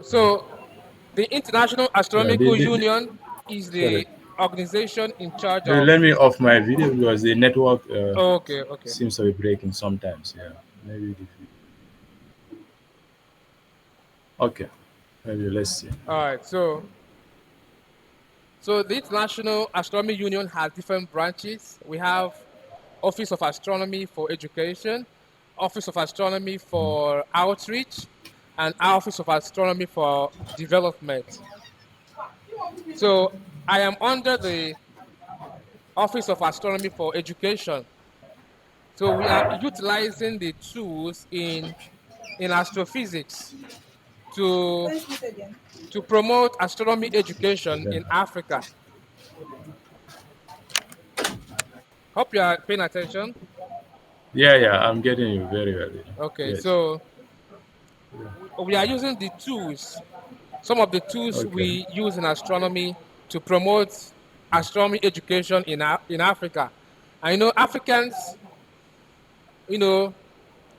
So the International Yeah, Astronomical Union is sorry. the organization in charge Maybe of. let me off my video because the network Okay, okay. seems to be breaking sometimes. Yeah, maybe. Okay, maybe let's see. All right. So the International Astronomy Union has different branches. We have Office of Astronomy for Education, Office of Astronomy for Outreach, and Office of Astronomy for Development. So I am under the Office of Astronomy for Education. So we are utilizing the tools in astrophysics to to promote astronomy education Yeah, in Africa. Hope you are paying attention. yeah, yeah. I'm getting you very well. Okay, Yes. so we are using the tools, some of the tools Okay. we use in astronomy to promote astronomy education in Africa. I know Africans, you know,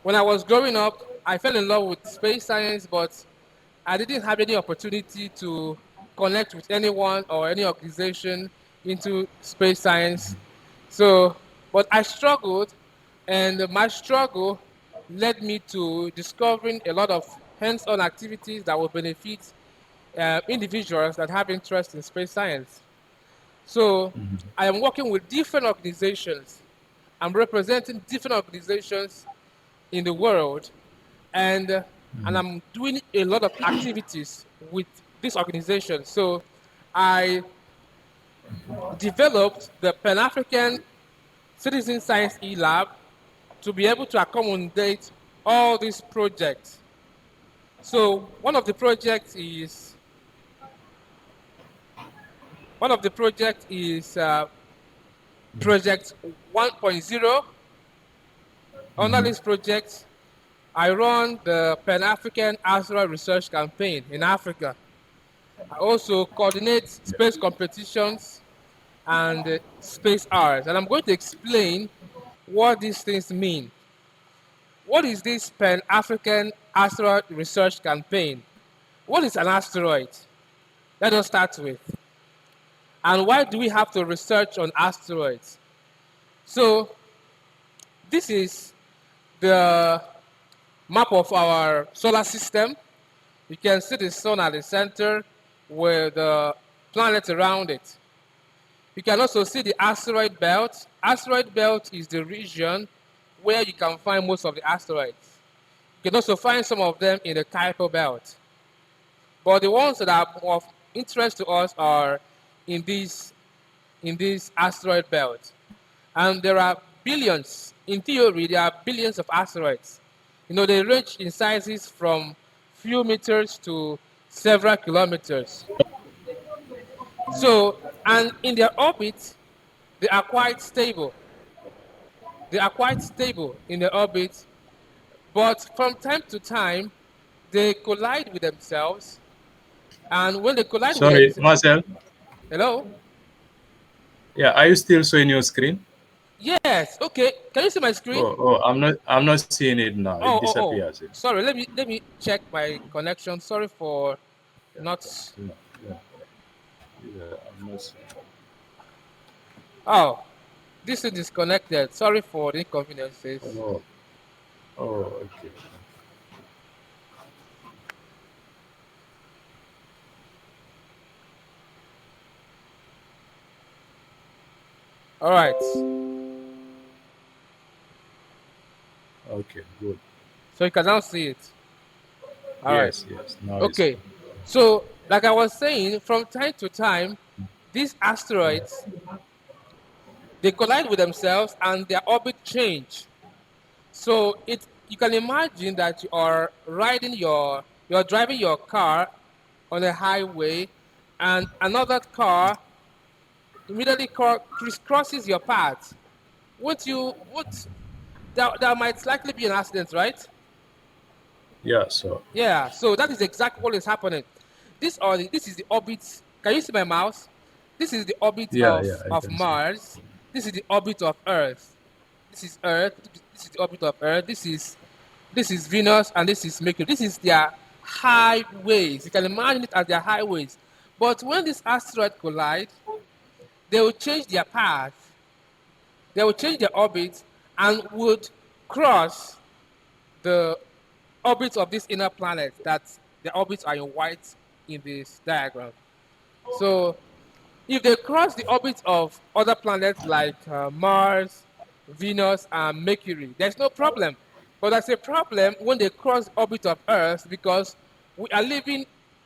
when I was growing up, I fell in love with space science, but I didn't have any opportunity to connect with anyone or any organization into space science. So, but I struggled, and my struggle led me to discovering a lot of hands-on activities that will benefit individuals that have interest in space science. So, I am working with different organizations. I'm representing different organizations in the world, and I'm doing a lot of activities with this organization. So I developed the Pan African Citizen Science E-Lab to be able to accommodate all these projects. So one of the projects is project 1.0. Under Hmm. this project, I run the Pan African Asteroid Research Campaign in Africa. I also coordinate space competitions and space hours. And I'm going to explain what these things mean. What is this Pan African Asteroid Research Campaign? What is an asteroid? Let us start with. And why do we have to research on asteroids? So, this is the map of our solar system. You can see the sun at the center with the planets around it. You can also see the asteroid belt. Asteroid belt is the region where you can find most of the asteroids. You can also find some of them in the Kuiper belt. But the ones that are of interest to us are in this asteroid belt. And there are billions, in theory, there are billions of asteroids. They range in sizes from few meters to several kilometers. So, and in their orbit, they are quite stable. They are quite stable in their orbit, but from time to time, they collide with themselves. And when they collide with Sorry, themselves, Marcel. hello? Yeah, are you still showing your screen? Yes, okay. Can you see my screen? Oh, I'm not seeing it now. It Oh, oh, oh. disappears. Sorry, let me check my connection. Sorry for not. Yeah, yeah, yeah, I'm not seeing. Oh, this is disconnected. Sorry for the inconveniences. Oh, oh, okay. All right. Okay, good. So you can now see it. All right. Yes, yes. Now it's Okay. So, like I was saying, from time to time, these asteroids they collide with themselves and their orbit change. So you can imagine that you're driving your car on a highway, and another car immediately crisscrosses your path. Would you would There might likely be an accident, right? yeah. So Yeah. So that is exactly what is happening. This is the orbit. Can you see my mouse? This is the orbit yeah, of yeah. I of can see. Mars. This is the orbit of Earth. This is Earth. This is the orbit of Earth. This is Venus, and this is Mercury. This is their highways. You can imagine it as their highways. But when this asteroid collide, they will change their path, they will change their orbit, and would cross the orbits of this inner planet that the orbits are in white in this diagram. So if they cross the orbits of other planets like Mars, Venus, and Mercury, there's no problem. But there's a problem when they cross the orbit of Earth because we are living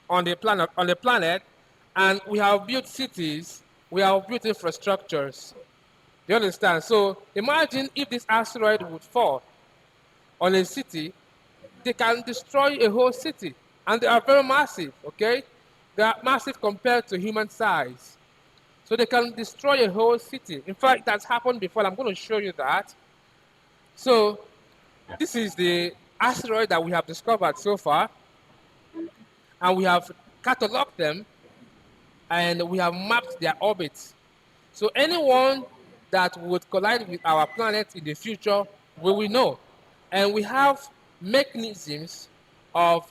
on the planet, and we have built cities, we have built infrastructures. Do you understand? So imagine if this asteroid would fall on a city, they can destroy a whole city, and they are very massive. Okay, they are massive compared to human size. So they can destroy a whole city. In fact, that's happened before. I'm going to show you that. So Yeah. this is the asteroid that we have discovered so far, and we have cataloged them, and we have mapped their orbits. So anyone that would collide with our planet in the future, we will know. And we have mechanisms of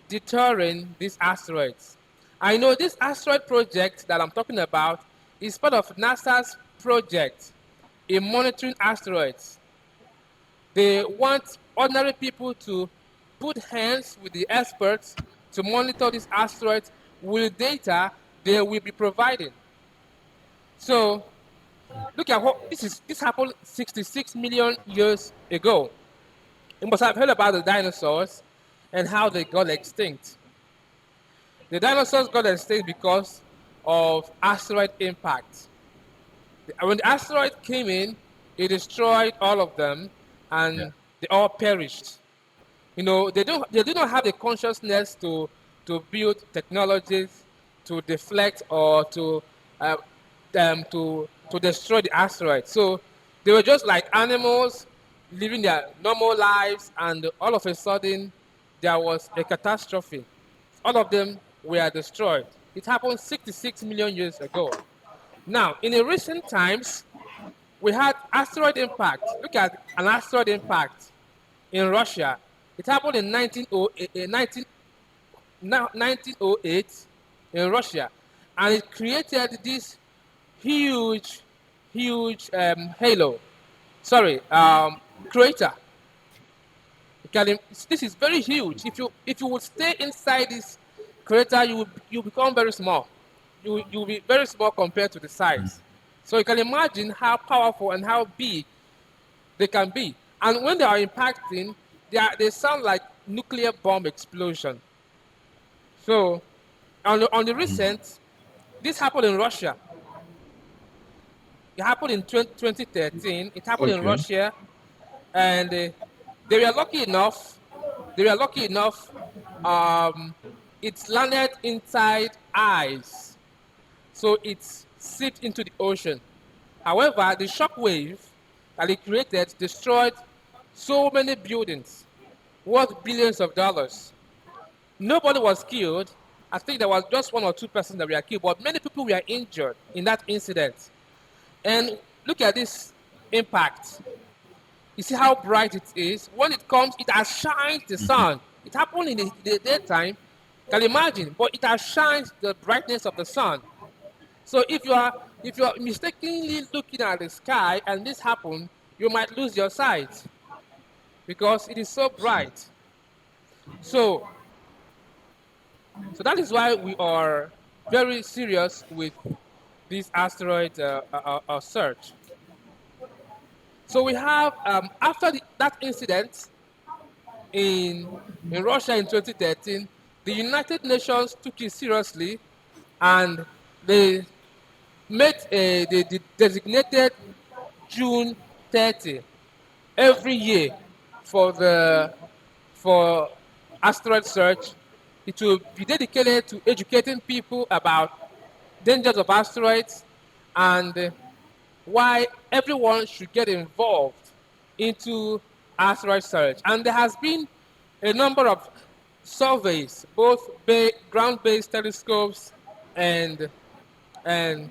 deterring these asteroids. I know this asteroid project that I'm talking about is part of NASA's project in monitoring asteroids. They want ordinary people to put hands with the experts to monitor these asteroids with data they will be providing. So look at what this happened 66 million years ago. You must have heard about the dinosaurs and how they got extinct. The dinosaurs got extinct because of asteroid impact. When the asteroid came in, it destroyed all of them, Yeah. and they all perished. They do not have the consciousness to build technologies to deflect or uh, to destroy the asteroid. So they were just like animals living their normal lives, and all of a sudden there was a catastrophe. All of them were destroyed. It happened 66 million years ago. Now, in the recent times, we had asteroid impact. Look at an asteroid impact in Russia. It happened in 1908 in Russia, and it created this huge, huge halo. Sorry, crater. This is very huge. If you would stay inside this crater, you become very small. You will be very small compared to the size. So you can imagine how powerful and how big they can be. And when they are impacting, they sound like nuclear bomb explosion. So on the recent, this happened in Russia. It happened in 2013. It happened in Okay. Russia, and they were lucky enough. They were lucky enough. Um, it's landed inside ice, so it's seeped into the ocean. However, the shock wave that it created destroyed so many buildings worth billions of dollars. Nobody was killed. I think there was just one or two persons that were killed, but many people were injured in that incident. And look at this impact. You see how bright it is? When it comes, it has shined the sun. It happened in the daytime. Can you imagine? But it has shined the brightness of the sun. So if you are mistakenly looking at the sky and this happened, you might lose your sight because it is so bright. So so that is why we are very serious with this asteroid search. So we have after that incident in in Russia in 2013, the United Nations took it seriously, and they they designated June 30 every year for the for asteroid search. It will be dedicated to educating people about dangers of asteroids and why everyone should get involved into asteroid search. And there has been a number of surveys, both ground-based telescopes and and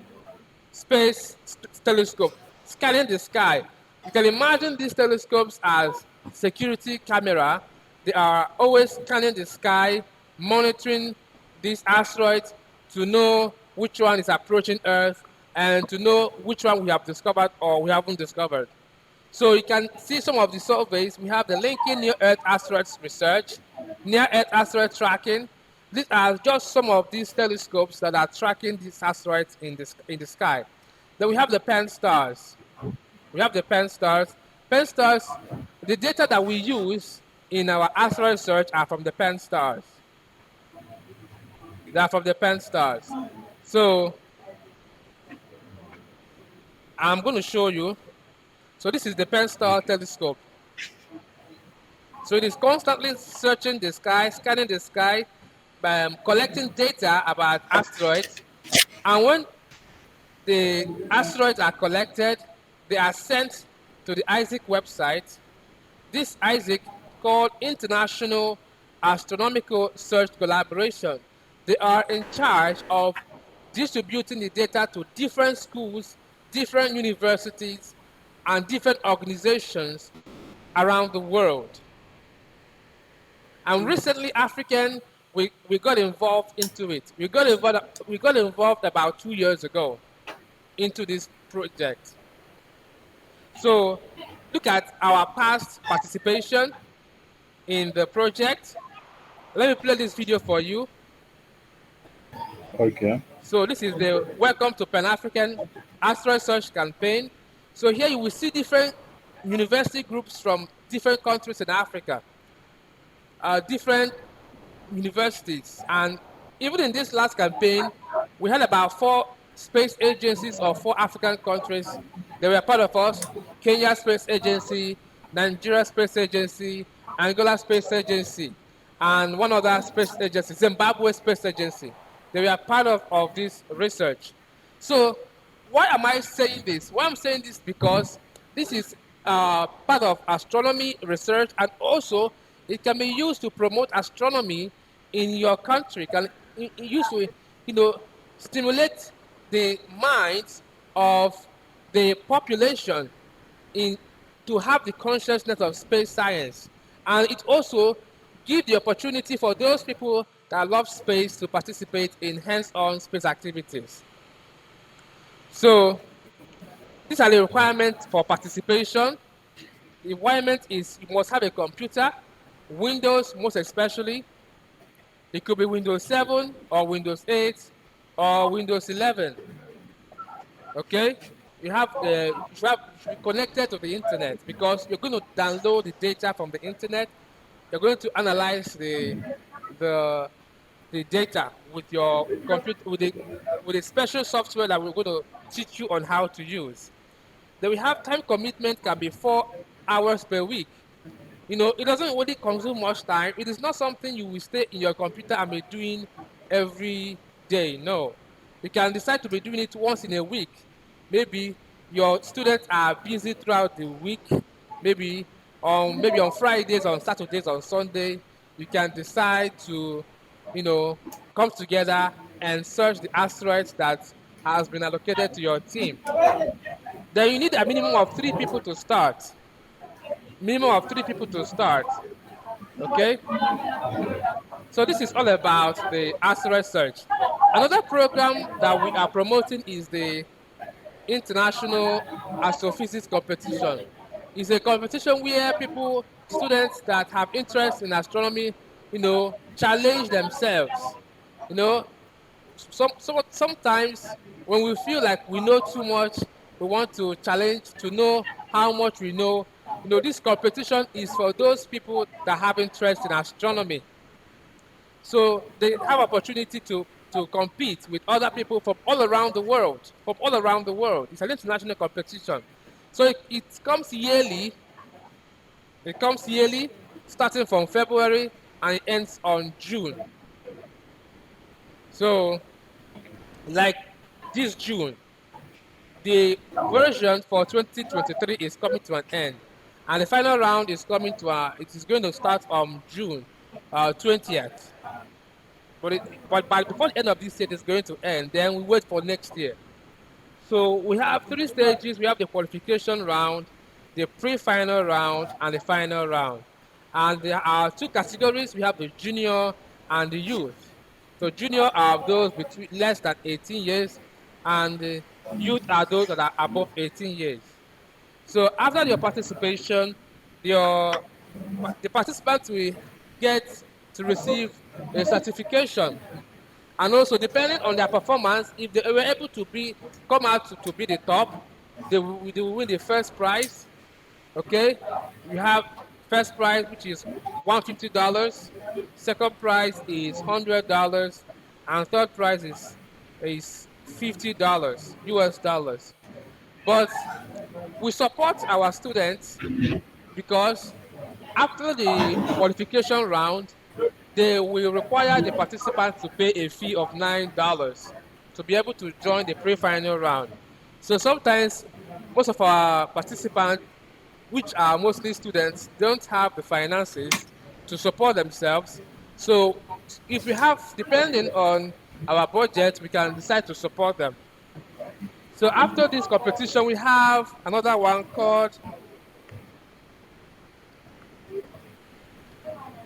telescope scanning the sky. You can imagine these telescopes as security camera. They are always scanning the sky, monitoring these asteroids to know which one is approaching Earth and to know which one we have discovered or we haven't discovered. So you can see some of the surveys. We have the Linking Near Earth Asteroids Research, Near Earth Asteroid Tracking. These are just some of these telescopes that are tracking these asteroids in the sky. Then we have the Pan stars. We have the Pan stars. Pan stars, the data that we use in our asteroid search are from the Pan stars. They are from the Pan stars. So I'm going to show you. So this is the Pan star telescope. So it is constantly searching the sky, scanning the sky, collecting data about asteroids. And when the asteroids are collected, they are sent to the ISIC website. This ISIC, called International Astronomical Search Collaboration, they are in charge of distributing the data to different schools, different universities, and different organizations around the world. And recently, we got involved into it. We got involved about 2 years ago into this project. So look at our past participation in the project. Let me play this video for you. Okay. So this is the Welcome to Pan-African Asteroid Search Campaign. So here you will see different university groups from different countries in Africa, different universities. And even in this last campaign, we had about 4 space agencies of 4 African countries. They were part of us: Kenya Space Agency, Nigeria Space Agency, Angola Space Agency, and one other space agency, Zimbabwe Space Agency. They were part of this research. So why am I saying this? Why I'm saying this because this is part of astronomy research, and also it can be used to promote astronomy in your country. It can use to, stimulate the minds of the population in to have the consciousness of space science, and it also gives the opportunity for those people that love space to participate in hands-on space activities. So these are the requirements for participation. The requirement is you must have a computer, Windows most especially. It could be Windows 7 or Windows 8 or Windows 11. Okay? You should be connected to the internet because you're going to download the data from the internet. You're going to analyze the the data with your computer with a special software that we're going to teach you on how to use. Then we have time commitment can be 4 hours per week. It doesn't really consume much time. It is not something you will stay in your computer and be doing every day. No. You can decide to be doing it once in a week. Maybe your students are busy throughout the week. Maybe on Fridays, on Saturdays, on Sunday, you can decide to, you know, come together and search the asteroids that has been allocated to your team. Then you need a minimum of 3 people to start. Minimum of 3 people to start. Okay. So this is all about the asteroid search. Another program that we are promoting is the International Astrophysics Competition. It's a competition where students that have interest in astronomy, challenge themselves. You know, sometimes when we feel like we know too much, we want to challenge to know how much we know. This competition is for those people that have interest in astronomy. So they have opportunity to compete with other people from all around the world. From all around the world. It's an international competition. So it comes yearly. It comes yearly, starting from February, and it ends on June. So, like this June, the version for 2023 is coming to an end, and the final round is coming to it is going to start on June 20th. But before the end of this year, it's going to end. Then we wait for next year. So we have 3 stages. We have the qualification round, the pre-final round, and the final round. And there are two categories. We have the junior and the youth. So junior are those between less than 18 years, and the youth are those that are above 18 years. So after your participation, your the participants will get to receive a certification, and also depending on their performance, if they were able to be come out to be the top, they will win the first prize. Okay, we have first prize, which is $150. Second prize is $100, and third prize is $50 US dollars. But we support our students because after the qualification round, they will require the participants to pay a fee of $9 to be able to join the pre-final round. So sometimes most of our participants, which are mostly students, don't have the finances to support themselves. So if we have, depending on our budget, we can decide to support them. So after this competition, we have another one called,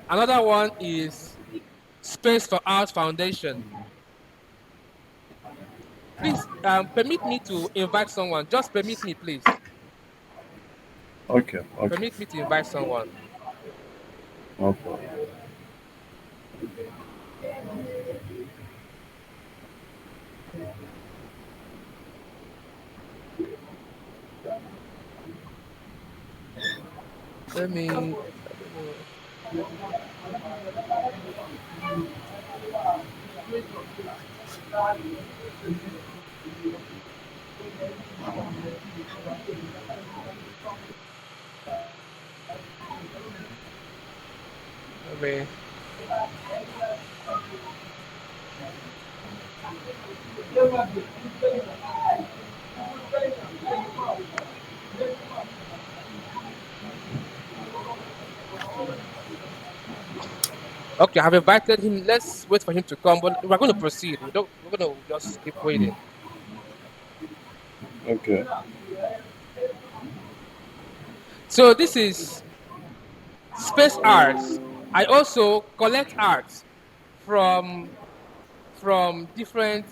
another one is Space for Art Foundation. Please permit me to invite someone. Just permit me, please. Okay, okay. Permit me to invite someone. No problem. Let me, I don't know. Let me, okay, I've invited him. Let's wait for him to come, but we're going to proceed. We're going to just keep waiting. Okay, So this is space arts. I also collect arts from different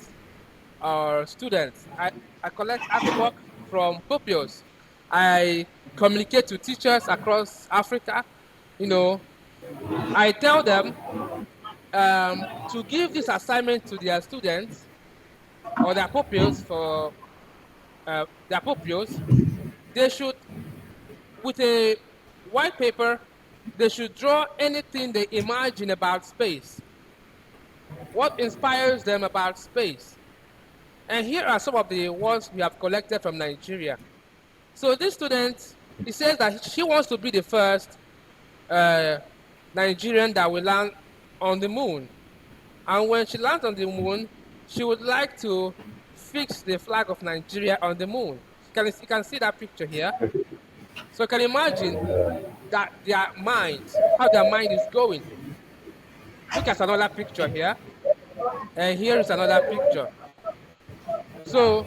students. I collect artwork from pupils. I communicate to teachers across Africa. You know, I tell them to give this assignment to their students or their pupils for their pupils. They should, with a white paper, they should draw anything they imagine about space. What inspires them about space? And here are some of the ones we have collected from Nigeria. So this student, he says that she wants to be the first uh, Nigerian that will land on the moon. And when she lands on the moon, she would like to fix the flag of Nigeria on the moon. You can see that picture here. So you can imagine that their mind, how their mind is going. Look at another picture here. And here is another picture. So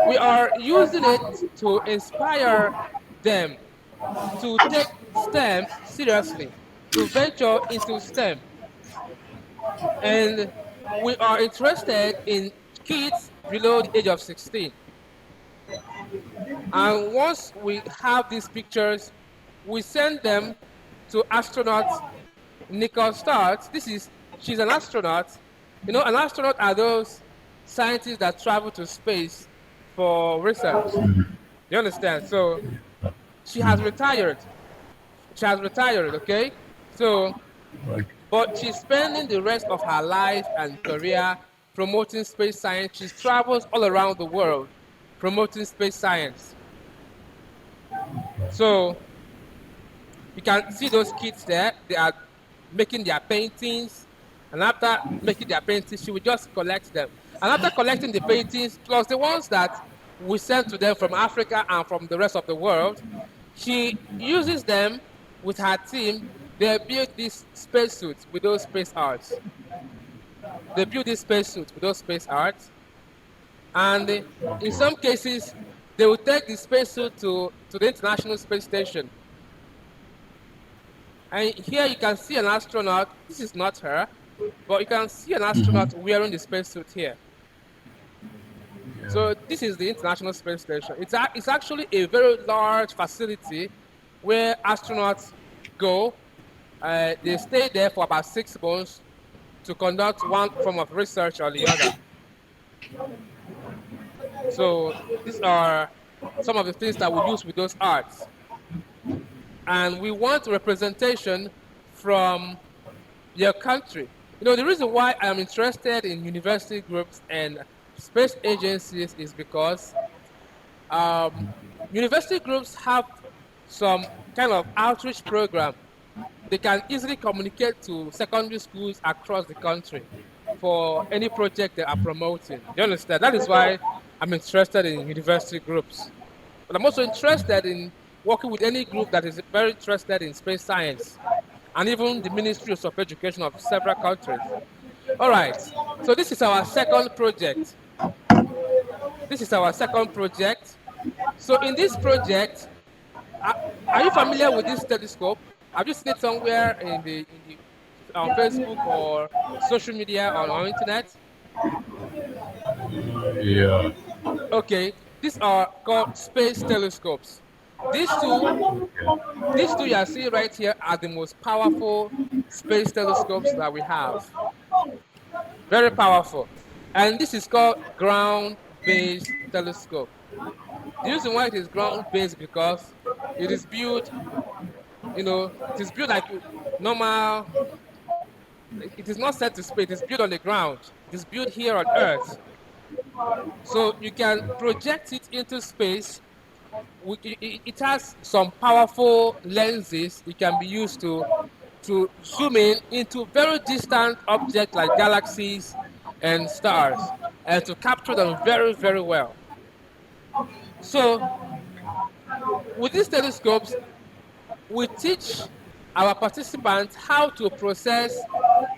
we are using it to inspire them to take STEM seriously, to venture into STEM. And we are interested in kids below the age of 16. And once we have these pictures, we send them to astronaut Nicole Start. She's an astronaut. You know, an astronaut are those scientists that travel to space for research. You understand? So she has retired. She has retired, okay? So, okay, but she's spending the rest of her life and career promoting space science. She travels all around the world promoting space science. So you can see those kids there. They are making their paintings. And after making their paintings, she will just collect them. And after collecting the paintings, plus the ones that we send to them from Africa and from the rest of the world, she uses them with her team. They build these spacesuits with those space arts. They build these spacesuits with those space arts. And in okay, some cases, they will take the spacesuit to the International Space Station. And here you can see an astronaut. This is not her, but you can see an Mm-hmm. astronaut wearing the spacesuit here. Yeah. So this is the International Space Station. It's actually a very large facility where astronauts go. They stay there for about 6 months to conduct one form of research or the other. So these are some of the things that we use with those arts. And we want representation from your country. The reason why I'm interested in university groups and space agencies is because um, university groups have some kind of outreach program. They can easily communicate to secondary schools across the country for any project they are promoting. You understand? That is why I'm interested in university groups. But I'm also interested in working with any group that is very interested in space science and even the ministries of education of several countries. All right. So this is our second project. This is our second project. So in this project, are, are you familiar with this telescope? Have you seen it somewhere in the on Facebook or social media or on internet? Yeah. Okay, these are called space telescopes. These two, Okay. these two you are seeing right here are the most powerful space telescopes that we have. Very powerful. And this is called ground-based telescope. The reason why it is ground-based because it is built, it is built like normal. It is not set to space. It is built on the ground. It is built here on Earth. So you can project it into space. It has some powerful lenses. It can be used to zoom in into very distant objects like galaxies and stars and to capture them very, very well. So with these telescopes, we teach our participants how to process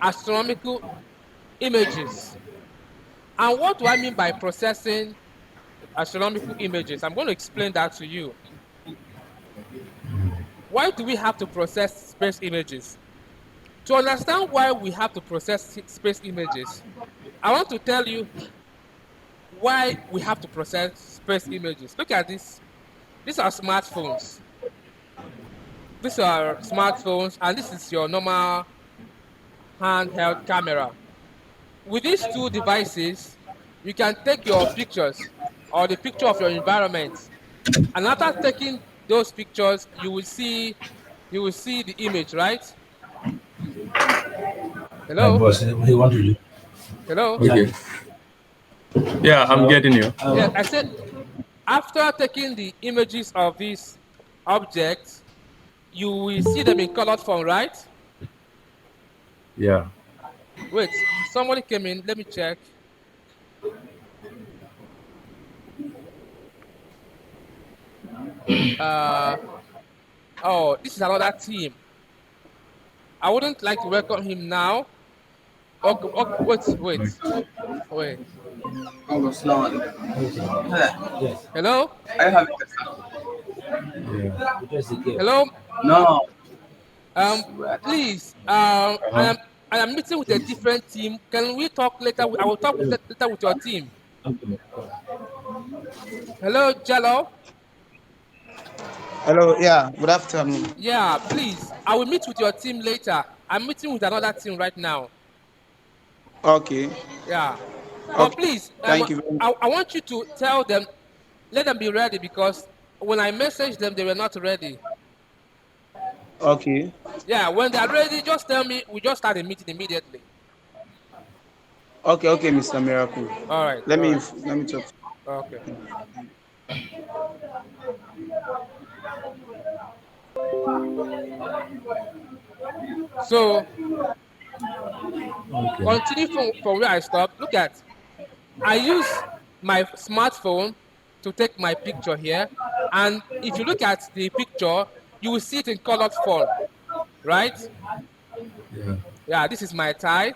astronomical images. And what do I mean by processing astronomical images? I'm going to explain that to you. Why do we have to process space images? To understand why we have to process space images, I want to tell you why we have to process space images. Look at this. These are smartphones. These are smartphones, and this is your normal handheld camera. With these two devices, you can take your pictures or the picture of your environment. And after taking those pictures, you will see the image, right? My Hello? boss, he want to do. Hello? Okay. Yeah, I'm getting you. Yeah, I said after taking the images of these objects, you will see them in colored form, right? Yeah. Wait, somebody came in. Let me check. Uh, oh, this is another team. I wouldn't like to welcome him now. Okay, okay, wait, Okay. wait. Oh, Assalamu alaikum. Yes. Hello? I have Yeah. Hello? no. Um, please, Uh-huh. I am meeting with a different team. Can we talk later? I will talk later with your team. Hello, Jello. Hello, yeah, good afternoon. Yeah, please. I will meet with your team later. I'm meeting with another team right now. Okay, Yeah. But okay, please, thank you very much. I want you to tell them, let them be ready because when I messaged them, they were not ready. Okay, Yeah, when they are ready, just tell me. We just start the meeting immediately. okay, Mr. Miracle. All right, Let all me right. let me talk. Okay. So Okay. continue from where I stopped. Look at, I use my smartphone to take my picture here. And if you look at the picture, you will see it in colored form, right? Yeah. Yeah, this is my tie.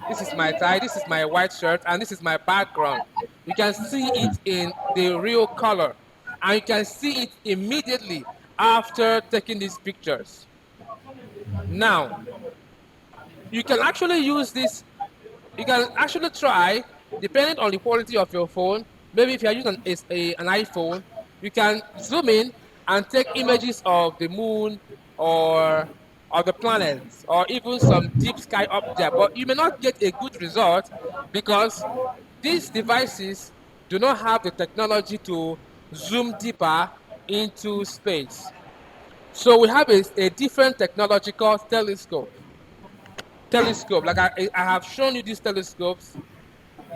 This is my tie. This is my white shirt. And this is my background. You can see it in the real color. And you can see it immediately after taking these pictures. Now, you can actually use this. You can actually try, depending on the quality of your phone. Maybe if you are using an iPhone, you can zoom in and take images of the moon or the planets or even some deep sky object. But you may not get a good result because these devices do not have the technology to zoom deeper into space. So we have a different technology called telescope. Telescope, like I have shown you these telescopes.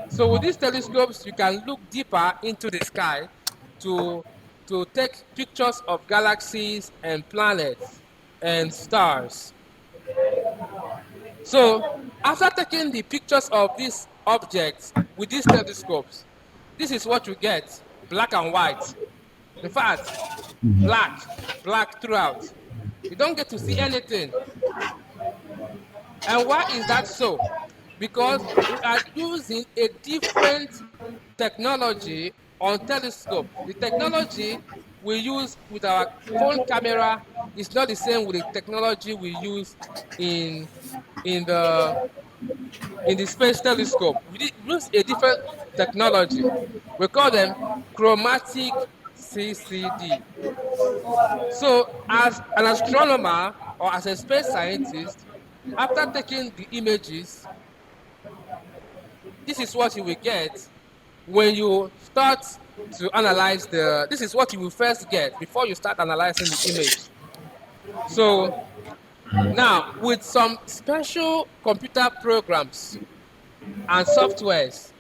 So with these telescopes, you can look deeper into the sky to take pictures of galaxies and planets and stars. So after taking the pictures of these objects with these telescopes, this is what you get: black and white. In fact, black throughout. You don't get to see anything. And why is that so? Because we are using a different technology on telescope. The technology we use with our phone camera is not the same with the technology we use in in the space telescope. We use a different technology. We call them chromatic CCD. So as an astronomer or as a space scientist, after taking the images, this is what you will get when you start to analyze this is what you will first get before you start analyzing the image. So now with some special computer programs and softwares,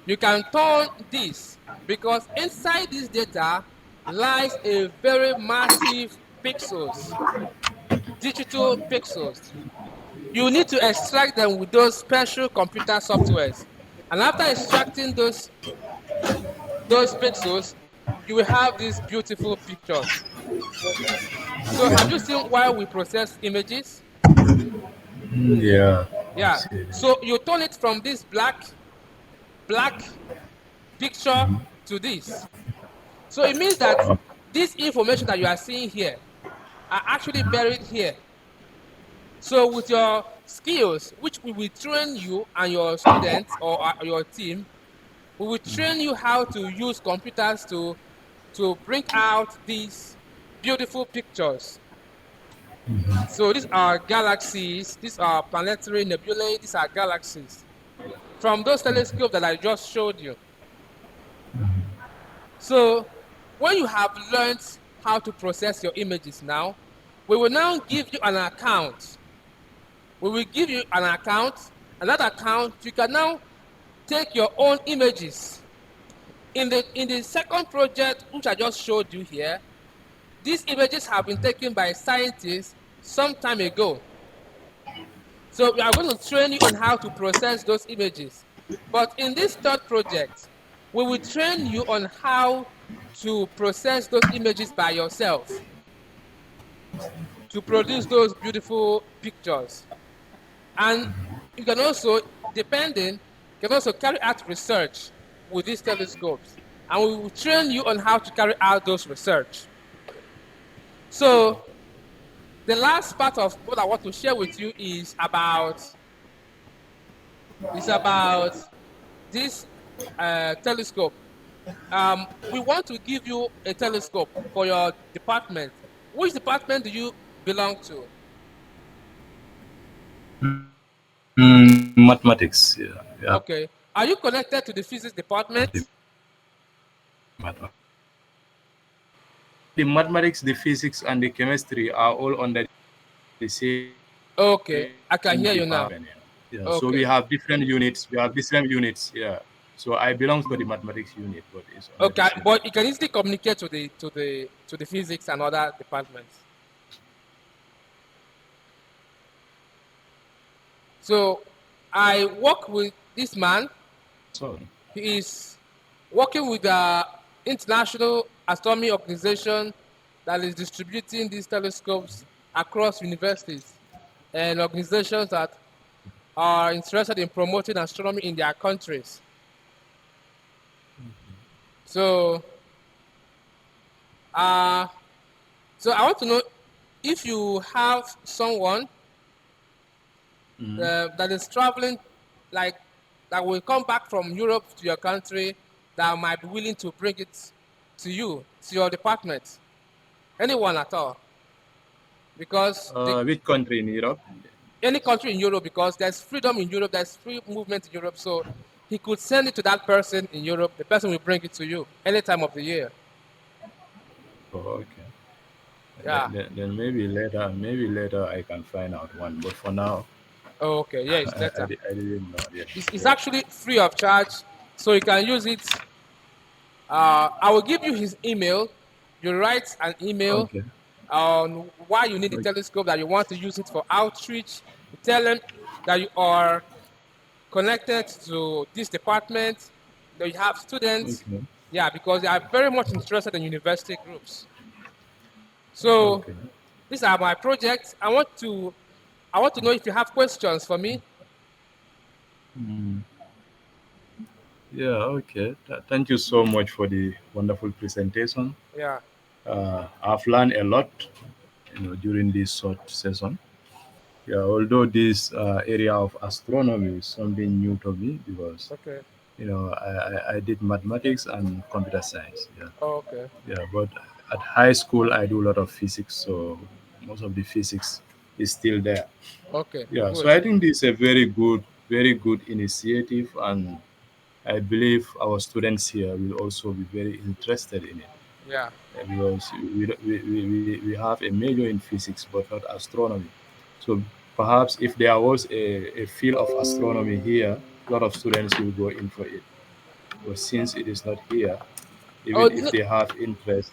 you can turn this, because inside this data lies a very massive pixels, digital pixels. You need to extract them with those special computer softwares. And after extracting those pixels, you will have these beautiful pictures. So have you seen why we process images? Yeah, I Yeah. see. So you turn it from this black picture to this. So it means that this information that you are seeing here are actually buried here. So with your skills, which we will train you and your students or your team, we will train you how to use computers to bring out these beautiful pictures. So these are galaxies, these are planetary nebulae, these are galaxies from those telescopes that I just showed you. So when you have learned how to process your images now, we will now give you an account. We will give you an account, and that account, you can now take your own images. In the second project, which I just showed you here, these images have been taken by scientists some time ago. So we are going to train you on how to process those images. But in this third project, we will train you on how to process those images by yourself to produce those beautiful pictures. And you can also, depending, you can also carry out research with these telescopes. And we will train you on how to carry out those research. So the last part of what I want to share with you is about this telescope. We want to give you a telescope for your department. Which department do you belong to? Mathematics. Yeah, yeah. Okay. Are you connected to the physics department? The mathematics, the physics, and the chemistry are all under the same Okay, I department. can hear you now. Yeah. So we have Okay. different units. We have different units. Yeah. So I belong to the mathematics unit, but it's under the Okay, same but you department. can easily communicate to the physics and other departments. So I work with this man. So He is working with the International Astronomy Organization that is distributing these telescopes across universities and organizations that are interested in promoting astronomy in their countries. So, uh, so I want to know if you have someone Mm. that is traveling, like that will come back from Europe to your country, that might be willing to bring it to you, to your department, anyone at all, because Which country in Europe? any country in Europe, because there's freedom in Europe, there's free movement in Europe, so he could send it to that person in Europe, the person will bring it to you any time of the year. Oh, okay. Yeah. Then maybe later I can find out one. But for now, Oh, okay. Yeah, it's later. I didn't know. Yeah, It's yeah. actually free of charge, so you can use it. I will give you his email. You write an email Okay. on why you need the Okay. telescope, that you want to use it for outreach. You tell them that you are connected to this department, that you have students. Okay. Yeah, because they are very much interested in university groups. So Okay. these are my projects. I want to know if you have questions for me. Mm. Yeah. Okay. Thank you so much for the wonderful presentation. Yeah. I've learned a lot, during this short session. Yeah. Although this area of astronomy is something new to me because Okay. I did mathematics and computer science. Yeah. Oh, okay. Yeah. But at high school, I do a lot of physics, so most of the physics is still there. Okay. Yeah. So Good. I think this is a very good initiative, and I believe our students here will also be very interested in it. Yeah. Because we have a major in physics but not astronomy. So perhaps if there was a field of astronomy here, a lot of students will go in for it. But since it is not here, Oh, even if they have interest,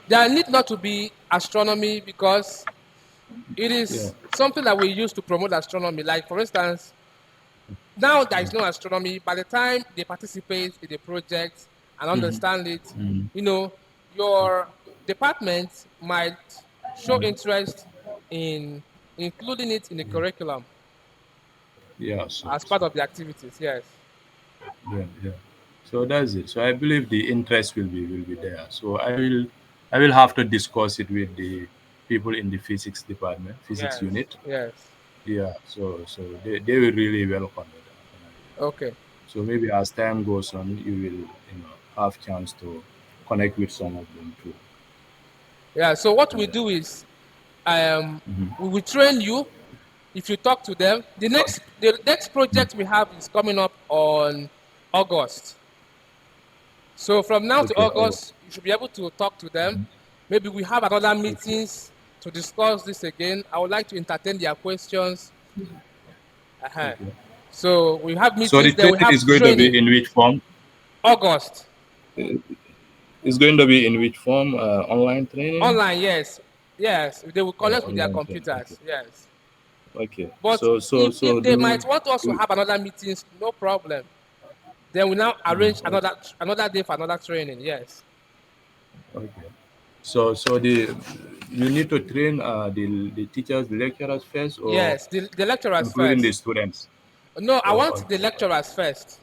there need not to be astronomy because it yeah. is something that we use to promote astronomy. Like, for instance, now there is no astronomy. By the time they participate in the project and Mhm. understand it, Mhm. you know, your department might show interest in including it in the curriculum Yeah, as so part of the activities. Yes. yeah, yeah. So that's it. So I believe the interest will be there. So I will have to discuss it with the people in the physics department, physics Yes. unit. Yes. Yeah, so they will really welcome it. Okay. So maybe as time goes on, you will have chance to connect with some of them too. Yeah. So what we Yeah. do is, Mhm. we will train you if you talk to them. The next project we have is coming up on August. So from now to Okay. Oh, August, you should be able to talk to them. Maybe we have another okay. meetings to discuss this again. I would like to entertain their questions. Uh-huh. Okay. So we have So the meetings, then we training have is going to training. be in which form? August. It's going to be in which form? Online training Online, yes. Yes. They will or connect with their online training? Okay. computers. Yes. Okay. But So so if so they might want to also do have another meetings, no problem. Then we now arrange okay. another day for another training. Yes. Okay. So the you need to train the teachers, the lecturers first, or Yes. The lecturers including the first. students. No, I Oh, want the okay. lecturers first.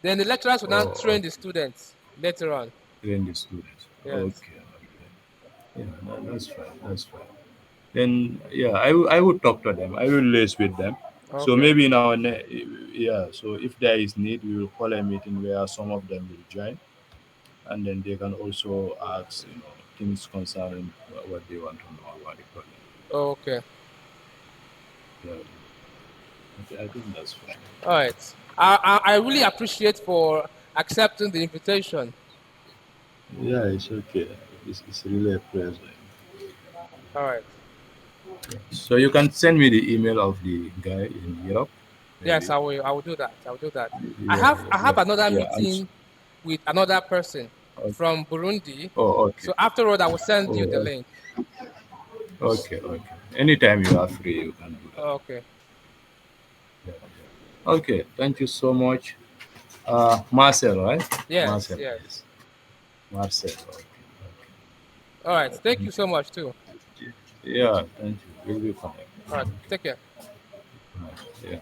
Then the lecturers will now Oh, train the okay. students later on. Train the students. Yes. Okay. Okay. Yeah, that's fine. That's fine. Then yeah, I would talk to them. I will liaise with them. So Okay. maybe now, yeah. So if there is need, we will call a meeting where some of them will join, and then they can also ask things concerning what they want to know about the project. Okay. Yeah, I think that's fine. All right. I really appreciate for accepting the invitation. Yeah, it's okay. It's really a pleasure. All right. So you can send me the email of the guy in Europe, Yes, maybe. I will. I will do that. I will do that. I Yeah, have yeah, I have yeah, another yeah. meeting with another person Oh, from Burundi. okay. So afterward, I will send you the Oh, link. okay, okay. Anytime you are free, you can do that. Okay. Yeah, yeah. Okay, thank you so much. Marcel, right? Yes. Marcel, Yes. yes. Marcel, okay. All right. Okay. Thank you Thank so much too. you. Yeah, thank you. We'll be connected. All right. Take care. Yeah.